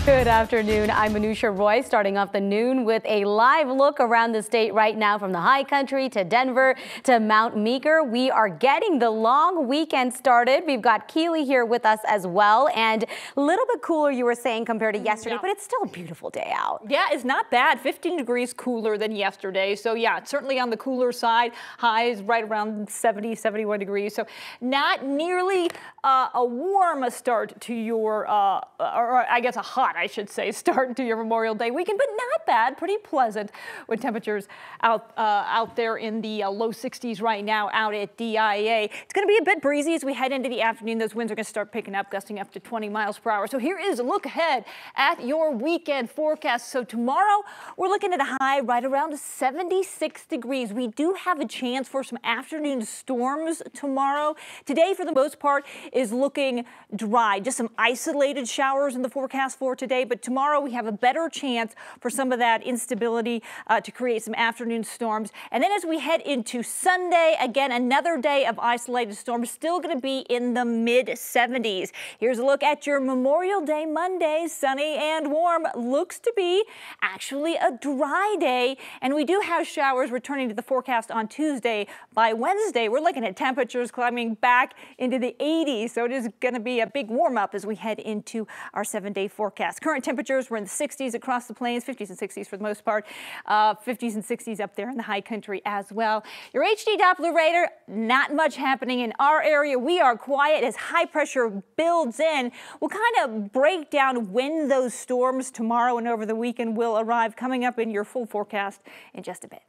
Good afternoon. I'm Manusha Roy, starting off the noon with a live look around the state right now from the high country to Denver to Mount Meeker. We are getting the long weekend started. We've got Keely here with us as well, and a little bit cooler, you were saying, compared to yesterday, but it's still a beautiful day out. Yeah, it's not bad. 15 degrees cooler than yesterday. So yeah, it's certainly on the cooler side. Highs right around 70, 71 degrees. So not nearly a warm start to your, or I guess a hot, I should say, start to your Memorial Day weekend, but not bad, pretty pleasant with temperatures out there in the low 60s right now out at DIA. It's going to be a bit breezy as we head into the afternoon. Those winds are going to start picking up, gusting up to 20 miles per hour. So here is a look ahead at your weekend forecast. So tomorrow we're looking at a high right around 76 degrees. We do have a chance for some afternoon storms tomorrow. Today, for the most part, is looking dry. Just some isolated showers in the forecast for today, but tomorrow we have a better chance for some of that instability to create some afternoon storms. And then as we head into Sunday, again, another day of isolated storms, still going to be in the mid 70s. Here's a look at your Memorial Day Monday, sunny and warm. Looks to be actually a dry day, and we do have showers returning to the forecast on Tuesday. By Wednesday, we're looking at temperatures climbing back into the 80s, so it is going to be a big warm up as we head into our 7-day forecast. Current temperatures were in the 60s across the plains, 50s and 60s for the most part, 50s and 60s up there in the high country as well. Your HD Doppler radar, not much happening in our area. We are quiet as high pressure builds in. We'll kind of break down when those storms tomorrow and over the weekend will arrive, coming up in your full forecast in just a bit.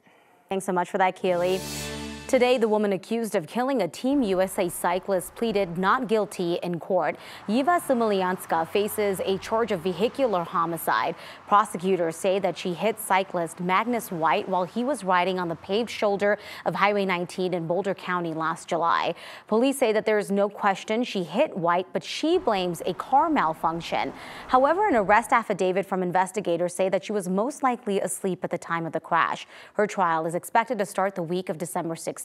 Thanks so much for that, Keely. Today, the woman accused of killing a Team USA cyclist pleaded not guilty in court. Yeva Smilianska faces a charge of vehicular homicide. Prosecutors say that she hit cyclist Magnus White while he was riding on the paved shoulder of Highway 19 in Boulder County last July. Police say that there is no question she hit White, but she blames a car malfunction. However, an arrest affidavit from investigators say that she was most likely asleep at the time of the crash. Her trial is expected to start the week of December 16th.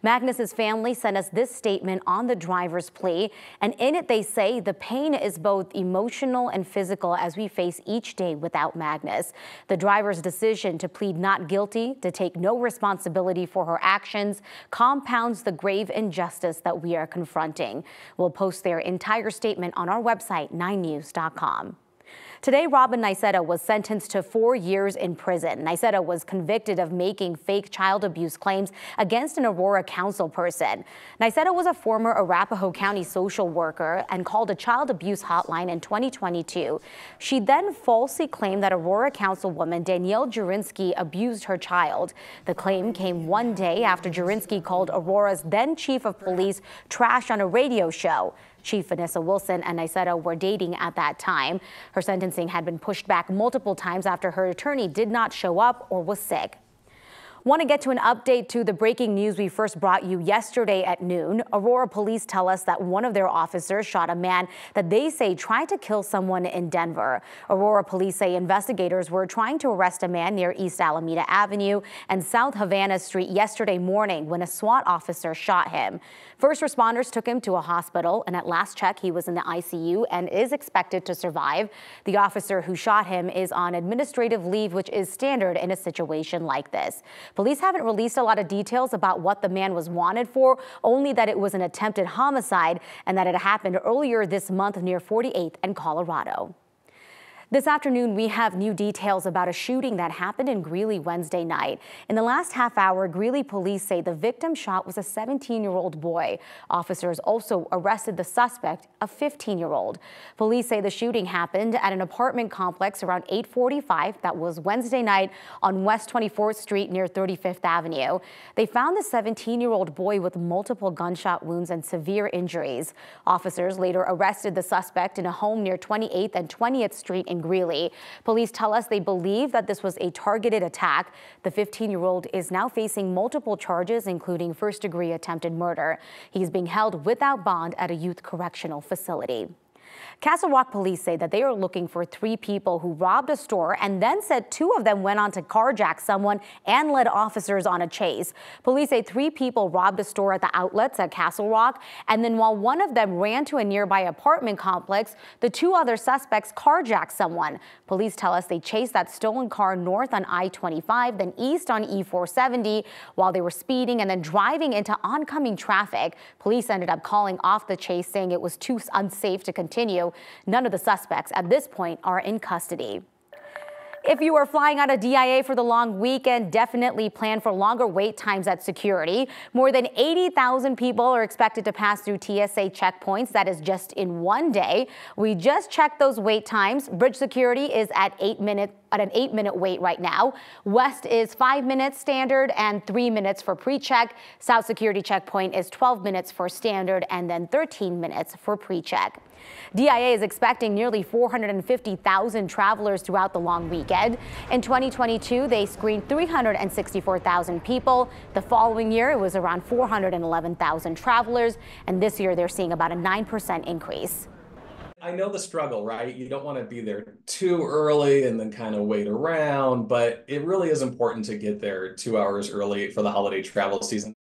Magnus's family sent us this statement on the driver's plea, and in it they say the pain is both emotional and physical as we face each day without Magnus. The driver's decision to plead not guilty, to take no responsibility for her actions, compounds the grave injustice that we are confronting. We'll post their entire statement on our website, 9news.com. Today, Robin Niceto was sentenced to 4 years in prison. Niceto was convicted of making fake child abuse claims against an Aurora council person. Niceto was a former Arapahoe County social worker and called a child abuse hotline in 2022. She then falsely claimed that Aurora councilwoman Danielle Jurinsky abused her child. The claim came one day after Jurinsky called Aurora's then chief of police trash on a radio show. Chief Vanessa Wilson and Niceto were dating at that time. Her sentencing had been pushed back multiple times after her attorney did not show up or was sick. Want to get to an update to the breaking news we first brought you yesterday at noon. Aurora police tell us that one of their officers shot a man that they say tried to kill someone in Denver. Aurora police say investigators were trying to arrest a man near East Alameda Avenue and South Havana Street yesterday morning when a SWAT officer shot him. First responders took him to a hospital, and at last check, he was in the ICU and is expected to survive. The officer who shot him is on administrative leave, which is standard in a situation like this. Police haven't released a lot of details about what the man was wanted for, only that it was an attempted homicide and that it happened earlier this month near 48th and Colorado. This afternoon, we have new details about a shooting that happened in Greeley Wednesday night. In the last half hour, Greeley police say the victim shot was a 17-year-old boy. Officers also arrested the suspect, a 15-year-old. Police say the shooting happened at an apartment complex around 8:45. That was Wednesday night on West 24th Street near 35th Avenue. They found the 17-year-old boy with multiple gunshot wounds and severe injuries. Officers later arrested the suspect in a home near 28th and 20th Street in Greeley. Police tell us they believe that this was a targeted attack. The 15-year-old is now facing multiple charges, including first-degree attempted murder. He's being held without bond at a youth correctional facility. Castle Rock police say that they are looking for 3 people who robbed a store and then said 2 of them went on to carjack someone and led officers on a chase. Police say 3 people robbed a store at the outlets at Castle Rock, and then while one of them ran to a nearby apartment complex, the 2 other suspects carjacked someone. Police tell us they chased that stolen car north on I-25, then east on E-470 while they were speeding and then driving into oncoming traffic. Police ended up calling off the chase, saying it was too unsafe to continue. None of the suspects at this point are in custody. If you are flying out of DIA for the long weekend, definitely plan for longer wait times at security. More than 80,000 people are expected to pass through TSA checkpoints. That is just in one day. We just checked those wait times. Bridge security is at an 8-minute wait right now. West is 5 minutes standard and 3 minutes for pre-check. South security checkpoint is 12 minutes for standard and then 13 minutes for pre-check. DIA is expecting nearly 450,000 travelers throughout the long weekend. In 2022, they screened 364,000 people. The following year, it was around 411,000 travelers. And this year, they're seeing about a 9% increase. I know the struggle, right? You don't want to be there too early and then kind of wait around, but it really is important to get there 2 hours early for the holiday travel season.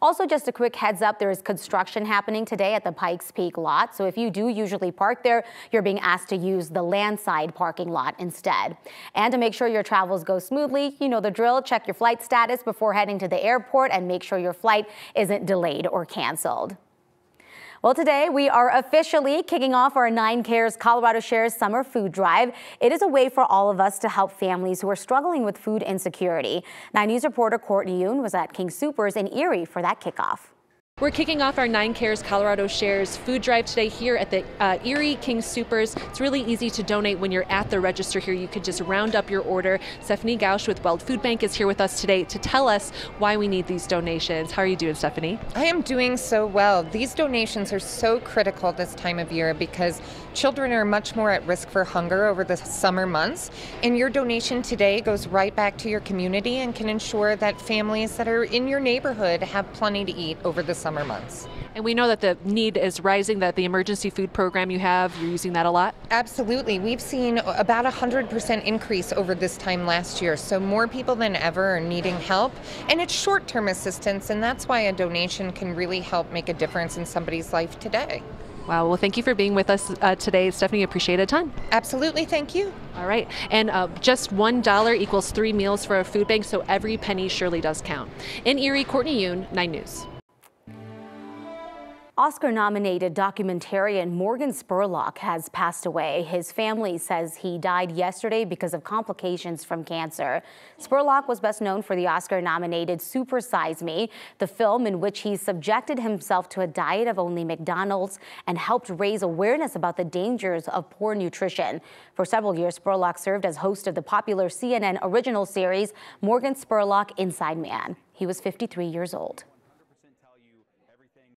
Also, just a quick heads up, there is construction happening today at the Pikes Peak lot. So if you do usually park there, you're being asked to use the landside parking lot instead. And to make sure your travels go smoothly, you know the drill, check your flight status before heading to the airport and make sure your flight isn't delayed or canceled. Well, today we are officially kicking off our 9 Cares Colorado Shares Summer Food Drive. It is a way for all of us to help families who are struggling with food insecurity. 9 News reporter Courtney Yoon was at King Soopers in Erie for that kickoff. We're kicking off our 9 Cares Colorado Shares food drive today here at the Erie King Soopers. It's really easy to donate when you're at the register here. You could just round up your order. Stephanie Gausch with Weld Food Bank is here with us today to tell us why we need these donations. How are you doing, Stephanie? I am doing so well. These donations are so critical this time of year because children are much more at risk for hunger over the summer months. And your donation today goes right back to your community and can ensure that families that are in your neighborhood have plenty to eat over the summer months. And we know that the need is rising, that the emergency food program you have, you're using that a lot? Absolutely. We've seen about 100% increase over this time last year. So more people than ever are needing help. And it's short-term assistance, and that's why a donation can really help make a difference in somebody's life today. Wow, well, thank you for being with us today, Stephanie. Appreciate it a ton. Absolutely, thank you. All right, and just $1 equals 3 meals for a food bank, so every penny surely does count. In Erie, Courtney Yoon, 9 News. Oscar-nominated documentarian Morgan Spurlock has passed away. His family says he died yesterday because of complications from cancer. Spurlock was best known for the Oscar-nominated Super Size Me, the film in which he subjected himself to a diet of only McDonald's and helped raise awareness about the dangers of poor nutrition. For several years, Spurlock served as host of the popular CNN original series Morgan Spurlock Inside Man. He was 53 years old.